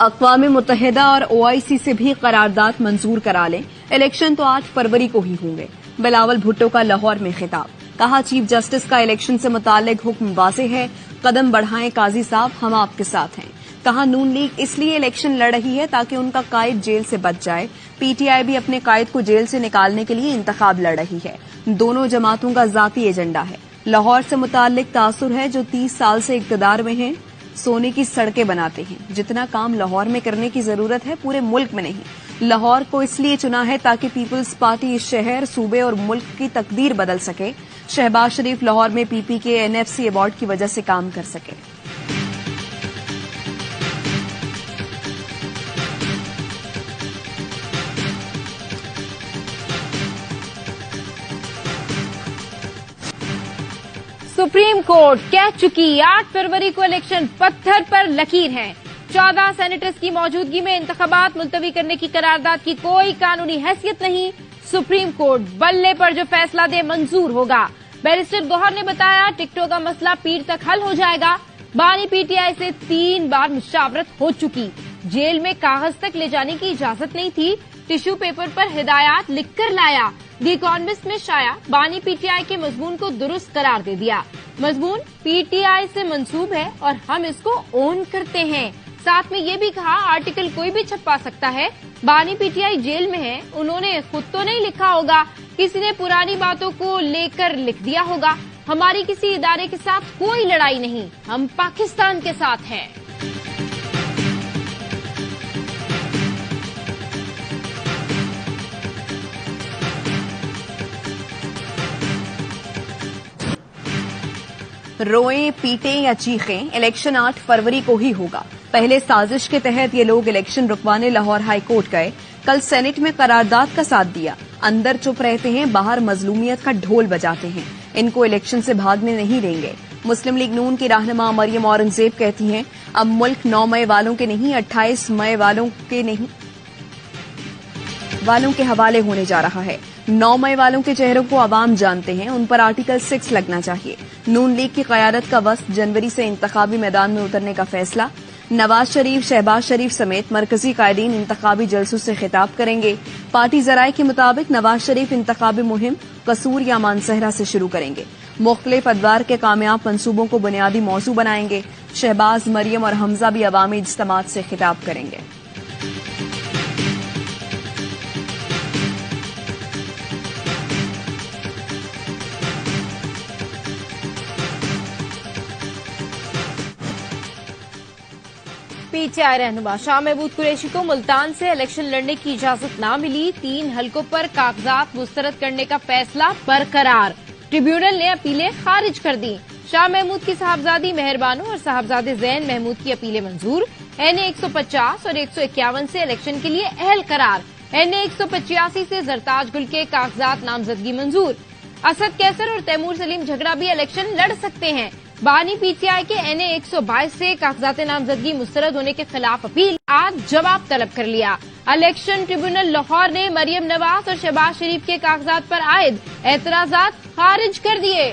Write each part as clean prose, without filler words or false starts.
अक़वाम मुत्तहिदा और OIC से भी करारदाद मंजूर करा लें, इलेक्शन तो 8 फरवरी को ही होंगे। बिलावल भुट्टो का लाहौर में खिताब, कहा चीफ जस्टिस का इलेक्शन से मुताल्लिक हुक्म वाज़ेह है, कदम बढ़ाएं काजी साहब, हम आपके साथ हैं। कहा नून लीग इसलिए इलेक्शन लड़ रही है ताकि उनका कायद जेल से बच जाए। PTI भी अपने कायद को जेल से निकालने के लिए इंतखाब लड़ रही है। दोनों जमातों का जाती एजेंडा है। लाहौर से मुताल्लिक तासुर है जो 30 साल से इक्तदार में हैं, सोने की सड़कें बनाते हैं। जितना काम लाहौर में करने की जरूरत है पूरे मुल्क में नहीं। लाहौर को इसलिए चुना है ताकि पीपल्स पार्टी इस शहर, सूबे और मुल्क की तकदीर बदल सके। शहबाज शरीफ लाहौर में PP के NFC अवार्ड की वजह से काम कर सके। सुप्रीम कोर्ट कह चुकी 8 फरवरी को इलेक्शन पत्थर पर लकीर है। 14 सेनेटर्स की मौजूदगी में इंतखाबात मुलतवी करने की करारदाद की कोई कानूनी हैसियत नहीं। सुप्रीम कोर्ट बल्ले पर जो फैसला दे मंजूर होगा। बैरिस्टर गौहर ने बताया टिकटों का मसला पीर तक हल हो जाएगा। बानी PTI से 3 बार मुशावरत हो चुकी। जेल में कागज तक ले जाने की इजाजत नहीं थी। टिश्यू पेपर पर हिदायत लिखकर लाया। द इकोनॉमिस्ट में शाया बानी PTI के मजमून को दुरुस्त करार दे दिया। मजमून PTI से मंसूब है और हम इसको ओन करते हैं। साथ में ये भी कहा आर्टिकल कोई भी छपवा सकता है। बानी PTI जेल में है, उन्होंने खुद तो नहीं लिखा होगा, किसी ने पुरानी बातों को लेकर लिख दिया होगा। हमारी किसी इदारे के साथ कोई लड़ाई नहीं, हम पाकिस्तान के साथ हैं। रोएं, पीटें या चीखें, इलेक्शन 8 फरवरी को ही होगा। पहले साजिश के तहत ये लोग इलेक्शन रुकवाने लाहौर हाई कोर्ट गए। कल सेनेट में करारदाद का साथ दिया। अंदर चुप रहते हैं, बाहर मजलूमियत का ढोल बजाते हैं। इनको इलेक्शन से भागने नहीं देंगे। मुस्लिम लीग नून की रहनुमा मरियम औरंगजेब कहती हैं अब मुल्क 9 मई वालों के नहीं 28 मई वालों के हवाले होने जा रहा है। 9 मई वालों के चेहरों को आवाम जानते हैं, उन पर आर्टिकल 6 लगना चाहिए। नून लीग की कयादत का वक्त जनवरी से इंतखाबी मैदान में उतरने का फैसला। नवाज शरीफ, शहबाज शरीफ समेत मरकजी कायदीन इंतखाबी जलसों से खिताब करेंगे। पार्टी जराये के मुताबिक नवाज शरीफ इंतखाबी मुहिम कसूर या मानसहरा से शुरू करेंगे। मुख्तलिफ अदवार के कामयाब मंसूबों को बुनियादी मौजू बनाएंगे। शहबाज, मरियम और हमजा भी अवामी इज्तिमात से खिताब करेंगे। PTI रहनुमा शाह महमूद कुरैशी को मुल्तान से इलेक्शन लड़ने की इजाजत न मिली। 3 हलकों पर कागजात मुस्तरद करने का फैसला बरकरार। ट्रिब्यूनल ने अपीलें खारिज कर दी। शाह महमूद की साहबजादी मेहरबानो और साहबजादे जैन महमूद की अपीलें मंजूर। NA 150 और 151 से इलेक्शन के लिए अहल करार। NA 185 से जरताज गुल के कागजात नामजदगी मंजूर। असद कैसर और तैमूर सलीम झगड़ा भी इलेक्शन लड़ सकते हैं। बानी PTI के NA 122 से कागजात नामजदगी मुस्तरद होने के खिलाफ अपील आज जवाब तलब कर लिया। इलेक्शन ट्रिब्यूनल लाहौर ने मरियम नवाज और शहबाज शरीफ के कागजात पर आयद एतराजात खारिज कर दिए।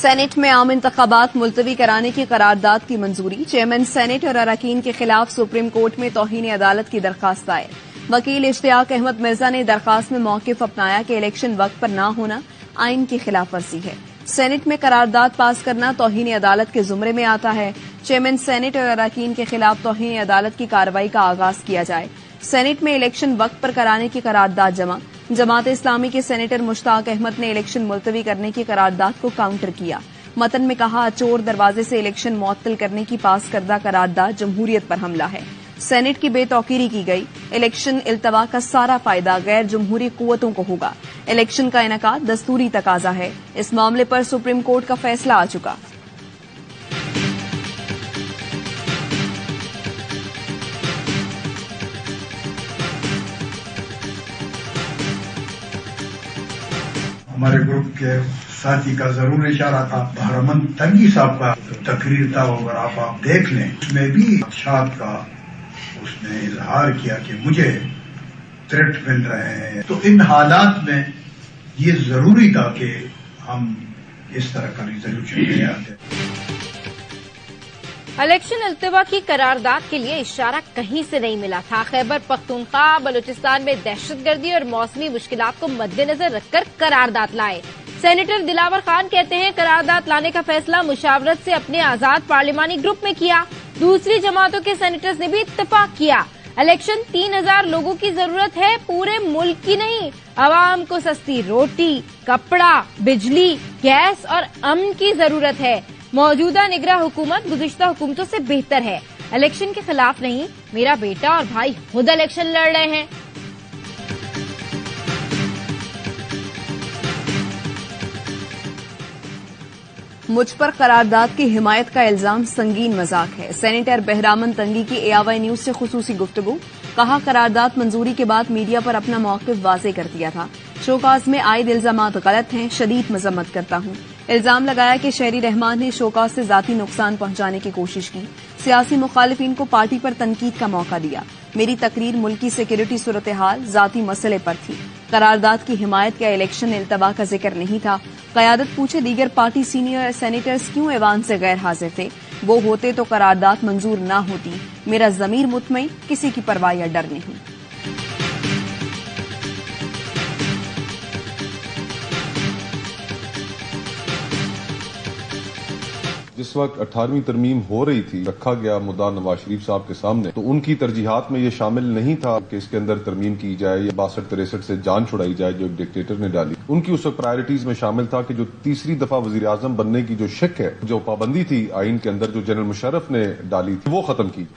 सेनेट में आम इंतखाबात मुलतवी कराने की करारदाद की मंजूरी। चेयरमैन सेनेट और अरकान के खिलाफ सुप्रीम कोर्ट में तौहीन अदालत की दरखास्त दायर। वकील इश्तियाक अहमद मिर्जा ने दरखास्त में मौकिफ अपनाया कि इलेक्शन वक्त पर न होना आइन की खिलाफ वर्जी है। सेनेट में करारदाद पास करना तौहीन अदालत के जुमरे में आता है। चेयरमैन सेनेट और अरकान के खिलाफ तौहीन अदालत की कार्रवाई का आगाज किया जाए। सेनेट में इलेक्शन वक्त पर कराने की करारदाद जमा। जमात इस्लामी के सेनेटर मुश्ताक अहमद ने इलेक्शन मुलतवी करने की करारदाद को काउंटर किया। मतन में कहा चोर दरवाजे से इलेक्शन मुअत्तल करने की पास करदा करारदाद जमहूरियत पर हमला है। सेनेट की बेतौकीरी की गई। इलेक्शन इल्तवा का सारा फायदा गैर जमहूरी कुव्वतों को होगा। इलेक्शन का इनेकाद दस्तूरी तकाजा है। इस मामले पर सुप्रीम कोर्ट का फैसला आ चुका। हमारे ग्रुप के साथी का जरूर इशारा था। बहरमन तंगी साहब का तकरीर था, अगर आप देख लें, उसमें भी शाद का उसने इजहार किया कि मुझे थ्रेट मिल रहे हैं। तो इन हालात में ये जरूरी था कि हम इस तरह का रिजोल्यूशन ले आते। इलेक्शन अल्तवा की करारदाद के लिए इशारा कहीं से नहीं मिला था। खैबर पख्तूनख्वा बलूचिस्तान में दहशतगर्दी और मौसमी मुश्किलात को मद्देनजर रखकर करारदाद लाए। सेनेटर दिलावर खान कहते हैं करारदाद लाने का फैसला मुशावरत से अपने आजाद पार्लिमानी ग्रुप में किया। दूसरी जमातों के सेनेटर्स ने भी इत्तेफाक किया। इलेक्शन 3000 लोगों की जरूरत है, पूरे मुल्क की नहीं। आवाम को सस्ती रोटी, कपड़ा, बिजली, गैस और अमन की जरूरत है। मौजूदा निगरान हुकूमत गुज़िश्ता हुकूमतों से बेहतर है। इलेक्शन के खिलाफ नहीं, मेरा बेटा और भाई खुद इलेक्शन लड़ रहे हैं। मुझ पर करारदाद की हिमायत का इल्जाम संगीन मजाक है। सेनेटर बहरामन तंगी की AIY न्यूज से खुसूसी गुफ्तगू। कहा करारदाद मंजूरी के बाद मीडिया पर अपना मौक़िफ़ वाज़े कर दिया था। शोकाज में आयद इल्जामात गलत हैं, शदीद मजम्मत करता हूं। इल्जाम लगाया कि शहरी रहमान ने शोकाज से जाती नुकसान पहुंचाने की कोशिश की। सियासी मुखालिफिन को पार्टी पर तनकीद का मौका दिया। मेरी तकरीर मुल्की सिक्योरिटी सूरत हाल, जाती मसले पर थी। करारदाद की हिमायत या इलेक्शन इल्तवा का जिक्र नहीं था। क़यादत पूछे दीगर पार्टी सीनियर सेनेटर्स क्यों ऐवान से गैर हाजिर थे। वो होते तो करारदाद मंजूर न होती। मेरा ज़मीर मुतमईन, किसी की परवाह या डर नहीं। जिस वक्त 18वीं तरमीम हो रही थी, रखा गया मुद्दा नवाज शरीफ साहब के सामने, तो उनकी तरजीहात में ये शामिल नहीं था कि इसके अंदर तरमीम की जाए या 62-63 से जान छुड़ाई जाए जो एक डिक्टेटर ने डाली। उनकी उस वक्त प्रायोरिटीज में शामिल था कि जो तीसरी दफा वजीर आजम बनने की जो शक है, जो पाबंदी थी आइन के अंदर जो जनरल मुशर्रफ ने डाली थी, वो खत्म की।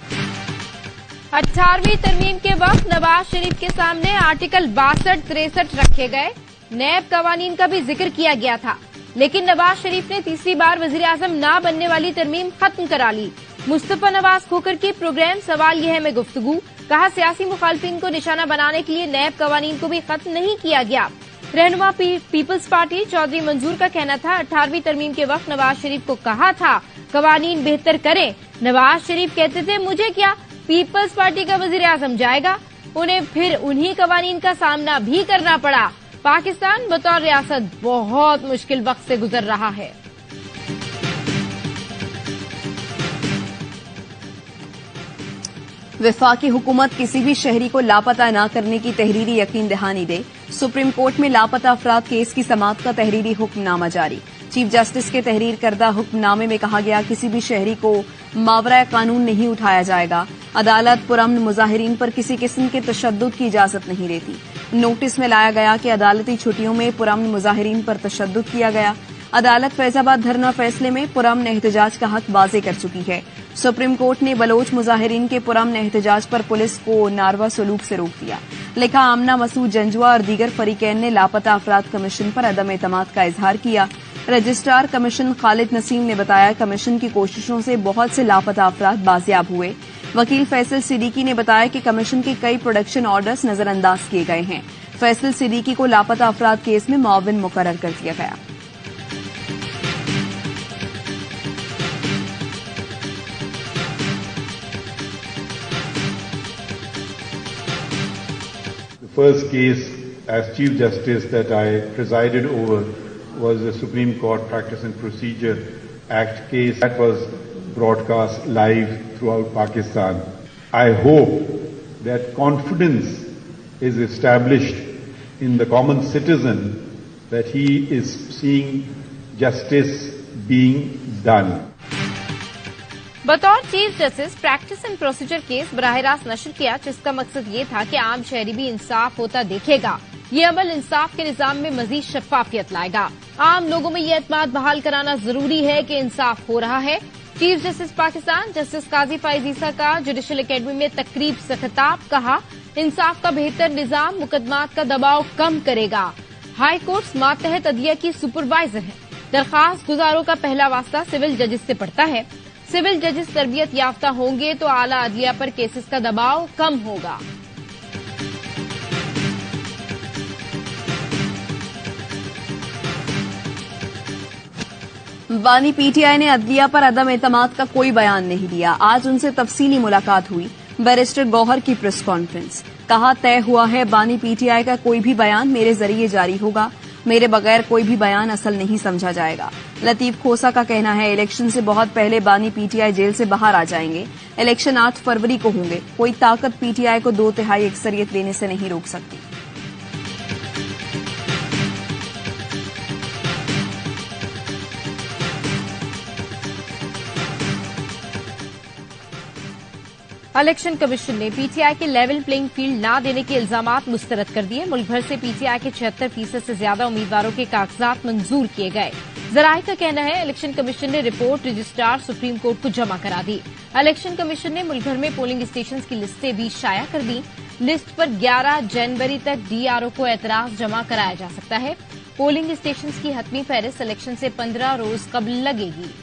18वीं तरमीम के वक्त नवाज शरीफ के सामने आर्टिकल 62-63 रखे गए। नैब कवानीन का भी जिक्र किया गया था, लेकिन नवाज शरीफ ने तीसरी बार वजीर आजम न बनने वाली तरमीम खत्म करा ली। मुस्तफा नवाज खोकर की प्रोग्राम सवाल यह है में गुफ्तगू। कहा सियासी मुखालफिन को निशाना बनाने के लिए नैब कवानीन को भी खत्म नहीं किया गया। रहनुमा पीपल्स पार्टी चौधरी मंजूर का कहना था 18वीं तरमीम के वक्त नवाज शरीफ को कहा था कवानीन बेहतर करें। नवाज शरीफ कहते थे मुझे क्या, पीपल्स पार्टी का वजीर आजम जाएगा। उन्हें फिर उन्हीं कवानीन का सामना भी करना पड़ा। पाकिस्तान बतौर रियासत बहुत मुश्किल वक्त से गुजर रहा है। वफाकी हुकूमत किसी भी शहरी को लापता न करने की तहरीरी यकीन दहानी दे। सुप्रीम कोर्ट में लापता अफराद केस की समाअत का तहरीरी हुक्मनामा जारी। चीफ जस्टिस के तहरीर करदा हुक्मनामे में कहा गया किसी भी शहरी को मावरा कानून नहीं उठाया जाएगा। अदालत पुरअमन मुजाहिरीन पर किसी किस्म के तशद्दुद की इजाजत नहीं देती। नोटिस में लाया गया कि अदालती छुट्टियों में पुरअमन मुजाहिरीन पर तशद्दुद किया गया। अदालत फैजाबाद धरना फैसले में पुरअमन एहतजाज का हक वाजे कर चुकी है। सुप्रीम कोर्ट ने बलोच मुजाहिरीन के पुरअमन एहतजाज पर पुलिस को नारवा सलूक से रोक दिया। लिखा आमना मसूद जंजुआ और दीगर फरीकैन ने लापता अफराद कमीशन पर अदम एतमाद का इजहार किया। रजिस्ट्रार कमीशन खालिद नसीम ने बताया कमीशन की कोशिशों से बहुत से लापता अफराद बाजियाब हुए। वकील फैसल सिद्दीकी ने बताया कि कमीशन के कई प्रोडक्शन ऑर्डर्स नजरअंदाज किए गए हैं। फैसल सिद्दीकी को लापता अफराद केस में मुआविन मुकर्रर कर दिया गया। The first case as Chief Justice that I presided over was the Supreme Court Practice and Procedure Act case that was broadcast live throughout Pakistan. I hope that confidence is established in the common citizen that he is seeing justice being done. बतौर chief justice practice and procedure case बराह रास्त नशर किया, जिसका मकसद ये था कि आम शहरी भी इंसाफ होता देखेगा। ये अमल इंसाफ के निजाम में मजीद शफाफियत लाएगा। आम लोगों में ये एतमाद बहाल कराना जरूरी है कि इंसाफ हो रहा है। चीफ जस्टिस पाकिस्तान जस्टिस काजी फाइज ईसा का जुडिशल अकेडमी में तकरीब से खिताब। कहा इंसाफ का बेहतर निजाम मुकदमात का दबाव कम करेगा। हाई कोर्ट मातहत अदलिया की सुपरवाइजर है। दरखास्त गुजारों का पहला वास्ता सिविल जजेस से पड़ता है। सिविल जजेस तरबियत याफ्ता होंगे तो आला अदलिया पर केसेस का दबाव कम होगा। बानी पीटीआई ने अदलिया पर अदम एतमाद का कोई बयान नहीं दिया। आज उनसे तफसीली मुलाकात हुई। बैरिस्टर गौहर की प्रेस कॉन्फ्रेंस। कहा, तय हुआ है बानी पीटीआई का कोई भी बयान मेरे जरिए जारी होगा। मेरे बगैर कोई भी बयान असल नहीं समझा जाएगा। लतीफ खोसा का कहना है, इलेक्शन से बहुत पहले बानी पीटीआई जेल से बाहर आ जाएंगे। इलेक्शन 8 फरवरी को होंगे। कोई ताकत पीटीआई को 2/3 अक्सरियत लेने से नहीं रोक सकती। इलेक्शन कमीशन ने पीटीआई के लेवल प्लेइंग फील्ड न देने के इल्जामात मुस्तरद कर दिए। मुल्क भर से पीटीआई के 76% से ज्यादा उम्मीदवारों के कागजात मंजूर किए गए। जराये का कहना है, इलेक्शन कमीशन ने रिपोर्ट रजिस्ट्रार सुप्रीम कोर्ट को जमा करा दी। इलेक्शन कमीशन ने मुल्क भर में पोलिंग स्टेशन की लिस्टें भी शाया कर दी। लिस्ट पर 11 जनवरी तक डीआरओ को एतराज जमा कराया जा सकता है। पोलिंग स्टेशन की हतमी फहरिस्त इलेक्शन से 15 रोज कबल लगेगी।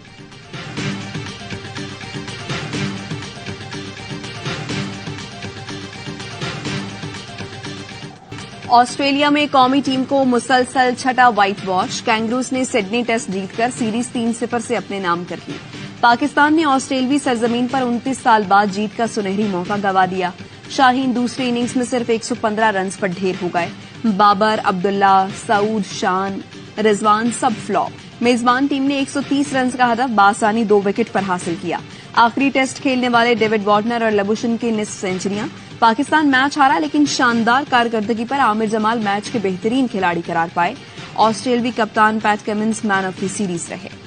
ऑस्ट्रेलिया में कौमी टीम को मुसलसल छठा व्हाइट वॉश। कैंगरूज ने सिडनी टेस्ट जीतकर सीरीज 3-0 से अपने नाम कर ली। पाकिस्तान ने ऑस्ट्रेलवी सरजमीन पर 29 साल बाद जीत का सुनहरी मौका गंवा दिया। शाहीन दूसरी इनिंग्स में सिर्फ 115 रन पर ढेर हो गए। बाबर, अब्दुल्ला, सऊद, शान, रिजवान सब फ्लॉप। मेजबान टीम ने 130 रन का हदफ बासानी 2 विकेट पर हासिल किया। आखिरी टेस्ट खेलने वाले डेविड वार्नर और लबुशन की निस्फ सेंचुरियां। पाकिस्तान मैच हारा, लेकिन शानदार कारकर्दगी पर आमिर जमाल मैच के बेहतरीन खिलाड़ी करार पाए। ऑस्ट्रेलवी कप्तान PAT Cummins man of the series रहे।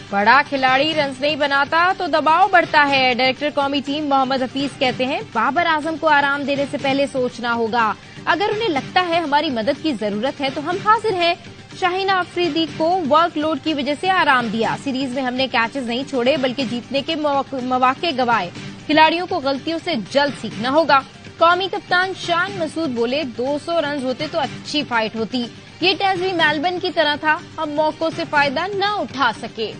बड़ा खिलाड़ी रन्स नहीं बनाता तो दबाव बढ़ता है। डायरेक्टर कौमी टीम मोहम्मद हफीज कहते हैं, बाबर आजम को आराम देने से पहले सोचना होगा। अगर उन्हें लगता है हमारी मदद की जरूरत है तो हम हाजिर हैं। शाहीन आफरीदी को वर्कलोड की वजह से आराम दिया। सीरीज में हमने कैचेस नहीं छोड़े बल्कि जीतने के मौके गंवाए। खिलाड़ियों को गलतियों से जल्द सीखना होगा। कौमी कप्तान शान मसूद बोले, 200 रन होते तो अच्छी फाइट होती। ये टेस्ट भी मेलबर्न की तरह था, हम मौकों से फायदा न उठा सके।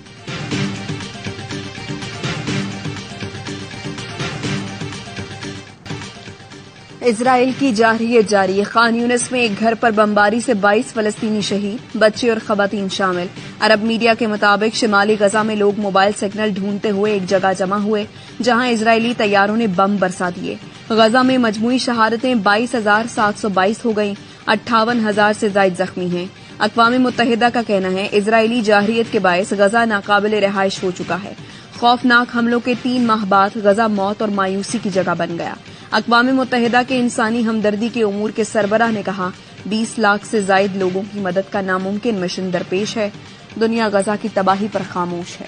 इजराइल की जारहियत जारी। खान यूनिस में एक घर पर बमबारी से 22 फलस्तीनी शहीद, बच्चे और खवातीन शामिल। अरब मीडिया के मुताबिक शिमाली गजा में लोग मोबाइल सिग्नल ढूंढते हुए एक जगह जमा हुए जहां इजरायली तैयारों ने बम बरसा दिए। गजा में मजमूई शहादतें 22,722 हो गईं, 58,000 से ज्यादा जख्मी हैं। अक़वाम मुत्तहिदा का कहना है, इजरायली जारहियत के बायस गजा नाकाबिल रिहाइश हो चुका है। खौफनाक हमलों के 3 माह बाद गजा मौत और मायूसी की जगह बन गया। अक़वाम मुत्तहिदा के इंसानी हमदर्दी के उमूर के सरबराह ने कहा, 20 लाख से जायद लोगों की मदद का नामुमकिन मिशन दरपेश है। दुनिया गजा की तबाही पर खामोश है।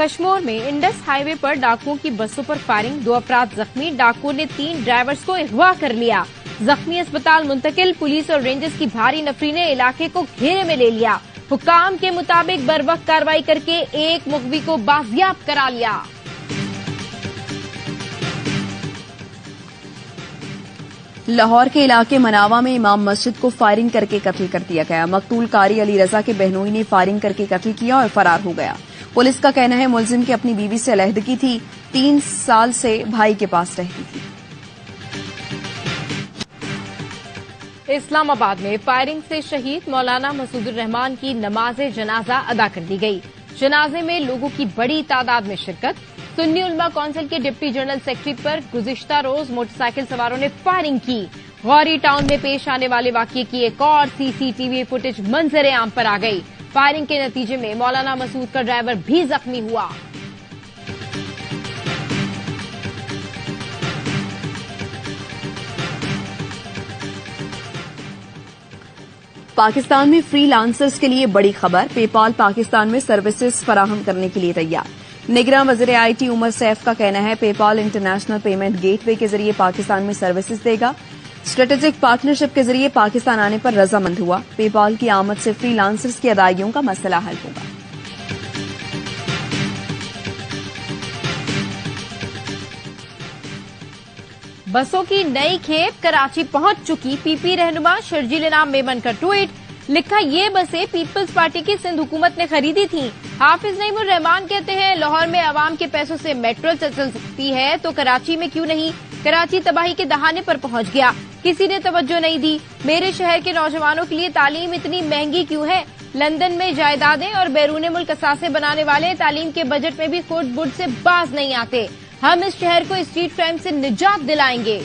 कश्मीर में इंडस हाईवे पर डाकुओं की बसों पर फायरिंग, 2 अफराद जख्मी। डाकुओं ने 3 ड्राइवर्स को अगवा कर लिया। जख्मी अस्पताल मुंतकिल। पुलिस और रेंजर्स की भारी नफरी ने इलाके को घेरे में ले लिया। हुकाम के मुताबिक बरवक्त कार्रवाई करके एक मुखबी को बाजियाब करा लिया। लाहौर के इलाके मनावा में इमाम मस्जिद को फायरिंग करके कत्ल कर दिया गया। मकतूल कारी अली रजा के बहनोई ने फायरिंग करके कत्ल किया और फरार हो गया। पुलिस का कहना है, मुलजिम की अपनी बीवी से अलहदगी थी, 3 साल से भाई के पास रहती थी। इस्लामाबाद में फायरिंग से शहीद मौलाना मसूदुर रहमान की नमाज जनाजा अदा कर दी गई। जनाजे में लोगों की बड़ी तादाद में शिरकत। सुन्नी उलमा काउंसिल के डिप्टी जनरल सेक्रेटरी पर गुज़िश्ता रोज मोटरसाइकिल सवारों ने फायरिंग की। गौरी टाउन में पेश आने वाले वाकये की एक और सीसीटीवी फुटेज मंजर आम पर आ गई। फायरिंग के नतीजे में मौलाना मसूद का ड्राइवर भी जख्मी हुआ। पाकिस्तान में फ्रीलांसर्स के लिए बड़ी खबर। पेपाल पाकिस्तान में सर्विसेज फराहम करने के लिए तैयार। निगरान वज़ीर आईटी उमर सैफ का कहना है, पेपाल इंटरनेशनल पेमेंट गेटवे के जरिए पाकिस्तान में सर्विसेज देगा। स्ट्रेटेजिक पार्टनरशिप के जरिए पाकिस्तान आने पर रजामंद हुआ। पेपाल की आमद से फ्रीलांसर्स की अदायगियों का मसला हल होगा। बसों की नई खेप कराची पहुंच चुकी। पीपी रहनुमा शर्जील इनाम मेमन का ट्वीट। लिखा ये बसें पीपल्स पार्टी की सिंध हुकूमत ने खरीदी थी। हाफिज नईमुर रहमान कहते हैं लाहौर में आवाम के पैसों से मेट्रो चल सकती है तो कराची में क्यों नहीं। कराची तबाही के दहाने पर पहुंच गया, किसी ने तवज्जो नहीं दी। मेरे शहर के नौजवानों के लिए तालीम इतनी महंगी क्यों है। लंदन में जायदादें और बैरून मुल्क असासे बनाने वाले तालीम के बजट में भी खुद बुढ़ से बाज नहीं आते। हम इस शहर को स्ट्रीट क्राइम से निजात दिलाएंगे।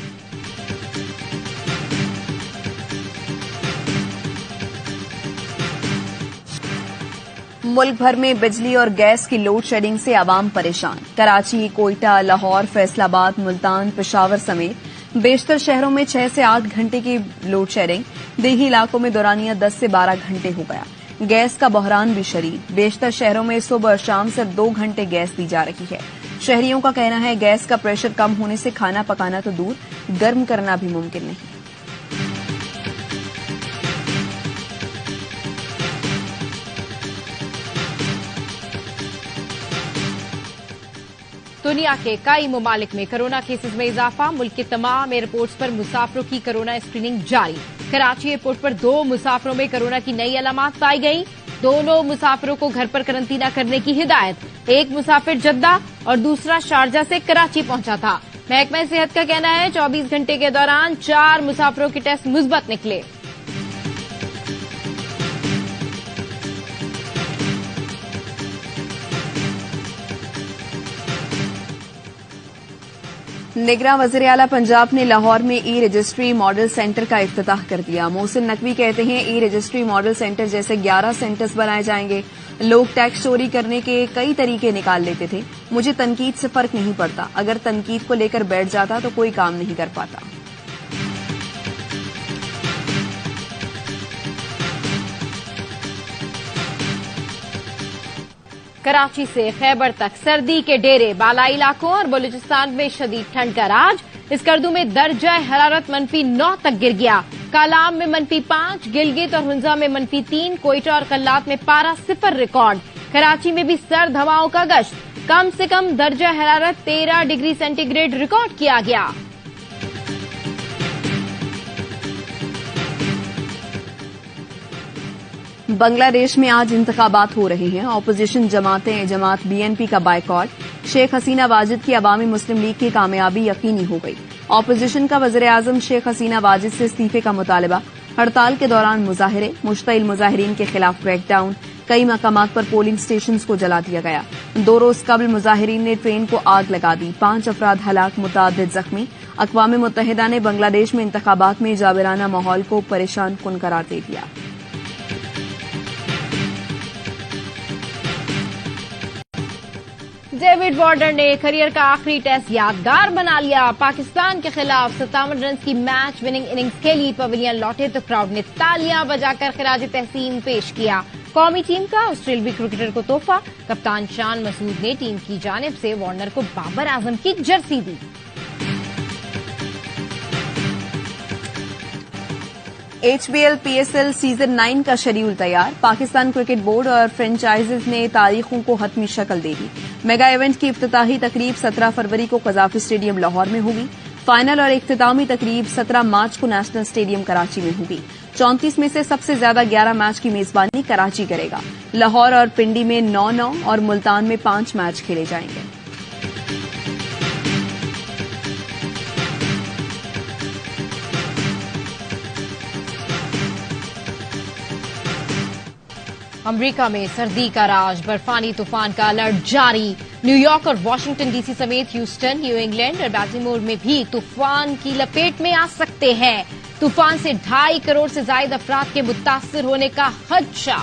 मुल्क भर में बिजली और गैस की लोड शेडिंग से आवाम परेशान। कराची, कोयटा, लाहौर, फैसलाबाद, मुल्तान, पेशावर समेत बेशतर शहरों में 6 से 8 घंटे की लोड शेडिंग। देही इलाकों में दौरानिया 10 से 12 घंटे हो गया। गैस का बहरान भी शदीद। बेशतर शहरों में सुबह और शाम सिर्फ 2 घंटे गैस दी जा रही है। शहरियों का कहना है गैस का प्रेशर कम होने से खाना पकाना तो दूर, गर्म करना भी मुमकिन नहीं। दुनिया के कई ममालिक में कोरोना केसेस में इजाफा। मुल्क के तमाम एयरपोर्ट्स पर मुसाफिरों की कोरोना स्क्रीनिंग जारी। कराची एयरपोर्ट पर 2 मुसाफिरों में कोरोना की नई अलामत पाई गई। दोनों मुसाफिरों को घर पर करंतना करने की हिदायत। एक मुसाफिर जद्दा और दूसरा शारजा से कराची पहुंचा था। महकमा सेहत का कहना है 24 घंटे के दौरान 4 मुसाफिरों के टेस्ट मुस्बत निकले। निगरान वज़ीर आला पंजाब ने लाहौर में ई रजिस्ट्री मॉडल सेंटर का इफ्तिताह कर दिया। मोहसिन नकवी कहते हैं ई रजिस्ट्री मॉडल सेंटर जैसे 11 सेंटर्स बनाए जाएंगे। लोग टैक्स चोरी करने के कई तरीके निकाल लेते थे। मुझे तनकीद से फर्क नहीं पड़ता, अगर तनकीद को लेकर बैठ जाता तो कोई काम नहीं कर पाता। कराची से खैबर तक सर्दी के डेरे, बालाई इलाकों और बलूचिस्तान में शदीद ठंड का राज। इस कर्दू में दर्जा हरारत -9 तक गिर गया। कालाम में -5, गिलगित और हुंजा में -3, कोयटा और कल्लात में पारा 0 रिकॉर्ड। कराची में भी सर्द हवाओं का गश्त। कम से कम दर्जा हरारत 13 डिग्री सेंटीग्रेड रिकॉर्ड किया गया। बांग्लादेश में आज इंतखाबात हो रहे हैं। ऑपोजिशन जमात BNP का बायकॉट। शेख हसीना वाजिद की अवामी मुस्लिम लीग की कामयाबी यकीनी हो गई। ऑपोजिशन का वज़ीर आज़म शेख हसीना वाजिद से इस्तीफे का मुतालबा। हड़ताल के दौरान मुजाहिरे, मुश्तइल मुजाहिरीन के खिलाफ क्रैकडाउन। कई मकामात पर पोलिंग स्टेशन को जला दिया गया। 2 रोज कबल मुजाहिरीन ने ट्रेन को आग लगा दी। 5 अफराद हलाक, मुतअद्दिद जख्मी। अक़वाम मुत्तहिदा ने बांग्लादेश में इंतखाबात में जाबिराना माहौल को परेशान कुन करार दे दिया। डेविड वार्नर ने करियर का आखिरी टेस्ट यादगार बना लिया। पाकिस्तान के खिलाफ 57 रन की मैच विनिंग इनिंग्स के लिए पवेलियन लौटे तो क्राउड ने तालियां बजाकर खिराज तहसीन पेश किया। कौमी टीम का ऑस्ट्रेलियाई क्रिकेटर को तोहफा। कप्तान शान मसूद ने टीम की जानिब से वार्नर को बाबर आजम की जर्सी दी। HBL PSL सीजन 9 का शेड्यूल तैयार। पाकिस्तान क्रिकेट बोर्ड और फ्रेंचाइजीज ने तारीखों को हतमी शक्ल दे दी। मेगा इवेंट की इफ्तिताही तकरीब 17 फरवरी को कज़ाफी स्टेडियम लाहौर में होगी। फाइनल और इख्तितामी तकरीब 17 मार्च को नेशनल स्टेडियम कराची में होगी। 34 में से सबसे ज्यादा 11 मैच की मेजबानी कराची करेगा। लाहौर और पिंडी में 9-9 और मुल्तान में 5 मैच खेले जाएंगे। अमेरिका में सर्दी का राज, बर्फानी तूफान का अलर्ट जारी। न्यूयॉर्क और वॉशिंगटन डीसी समेत ह्यूस्टन, न्यू इंग्लैंड और बैल्टिमोर में भी तूफान की लपेट में आ सकते हैं। तूफान से 2.5 करोड़ से ज्यादा अफराद के मुतासिर होने का खदशा।